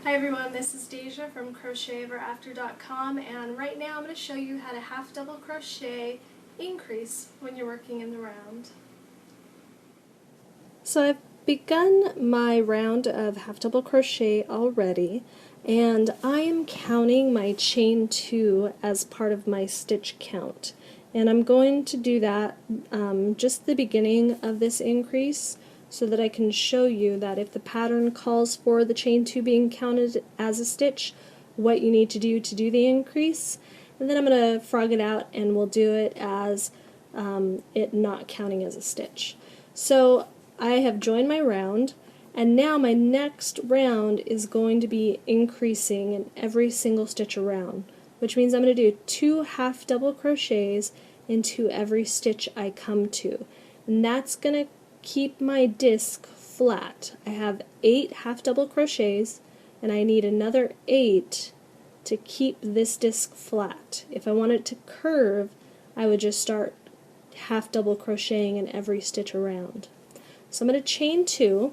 Hi everyone, this is Deja from CrochetEverAfter.com, and right now I'm going to show you how to half double crochet increase when you're working in the round. So I've begun my round of half double crochet already, and I am counting my chain 2 as part of my stitch count. And I'm going to do that just the beginning of this increase, so that I can show you that if the pattern calls for the chain 2 being counted as a stitch, what you need to do the increase. And then I'm going to frog it out and we'll do it as it not counting as a stitch. So I have joined my round, and now my next round is going to be increasing in every single stitch around, which means I'm going to do 2 half double crochets into every stitch I come to. And that's going to keep my disc flat. I have 8 half double crochets and I need another 8 to keep this disc flat. If I want it to curve, I would just start half double crocheting in every stitch around. So I'm going to chain 2,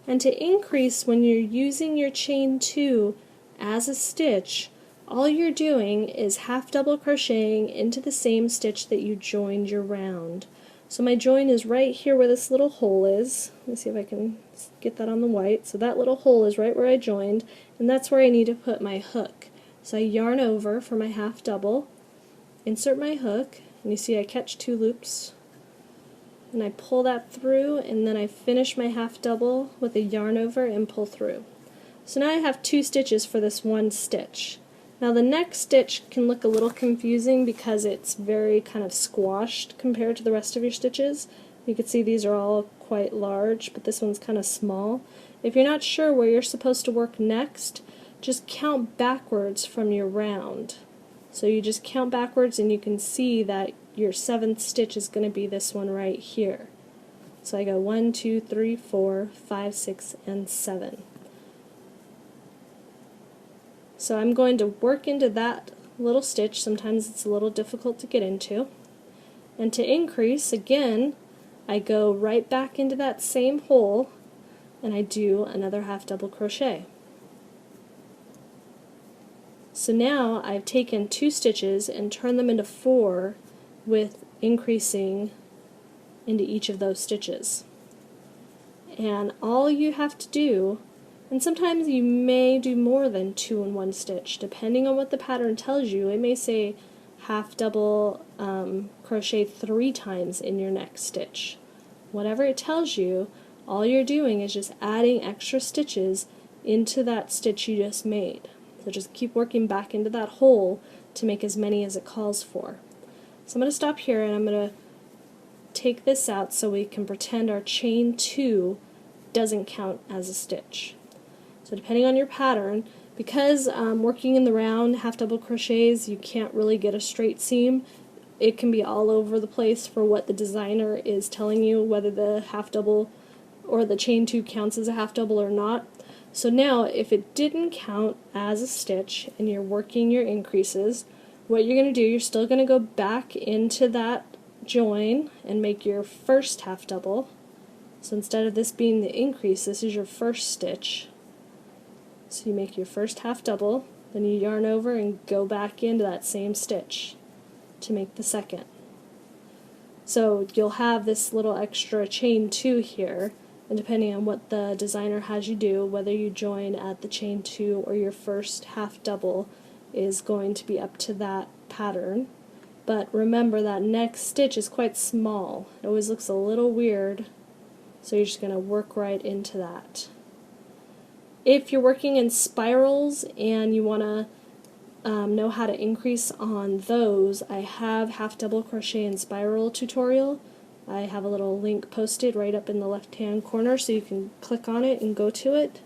and to increase when you're using your chain 2 as a stitch, all you're doing is half double crocheting into the same stitch that you joined your round. So my join is right here where this little hole is. Let me see if I can get that on the white. So that little hole is right where I joined, and that's where I need to put my hook. So I yarn over for my half double, insert my hook, and you see I catch 2 loops, and I pull that through, and then I finish my half double with a yarn over and pull through. So now I have 2 stitches for this one stitch. Now the next stitch can look a little confusing because it's very kind of squashed compared to the rest of your stitches. You can see these are all quite large, but this one's kind of small. If you're not sure where you're supposed to work next, just count backwards from your round. So you just count backwards and you can see that your 7th stitch is going to be this one right here. So I go 1, 2, 3, 4, 5, 6, and 7. So I'm going to work into that little stitch. Sometimes it's a little difficult to get into. And to increase, again, I go right back into that same hole and I do another half double crochet. So now I've taken 2 stitches and turned them into 4 with increasing into each of those stitches. And all you have to do, and sometimes you may do more than 2 in one stitch, depending on what the pattern tells you. It may say half double crochet 3 times in your next stitch. Whatever it tells you, all you're doing is just adding extra stitches into that stitch you just made. So just keep working back into that hole to make as many as it calls for. So I'm going to stop here and I'm going to take this out so we can pretend our chain 2 doesn't count as a stitch. So depending on your pattern, because working in the round half double crochets, you can't really get a straight seam. It can be all over the place for what the designer is telling you, whether the half double or the chain 2 counts as a half double or not. So now if it didn't count as a stitch and you're working your increases, what you're going to do, you're still going to go back into that join and make your first half double. So instead of this being the increase, this is your first stitch. So you make your first half double, then you yarn over and go back into that same stitch to make the second. So you'll have this little extra chain 2 here, and depending on what the designer has you do, whether you join at the chain 2 or your first half double is going to be up to that pattern. But remember that next stitch is quite small. It always looks a little weird, so you're just going to work right into that. If you're working in spirals and you want to know how to increase on those, I have half double crochet and spiral tutorial. I have a little link posted right up in the left hand corner so you can click on it and go to it.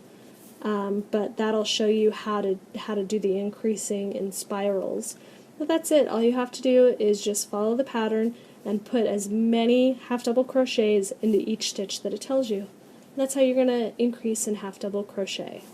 But that'll show you how to do the increasing in spirals. But that's it. All you have to do is just follow the pattern and put as many half double crochets into each stitch that it tells you. That's how you're going to increase in half double crochet.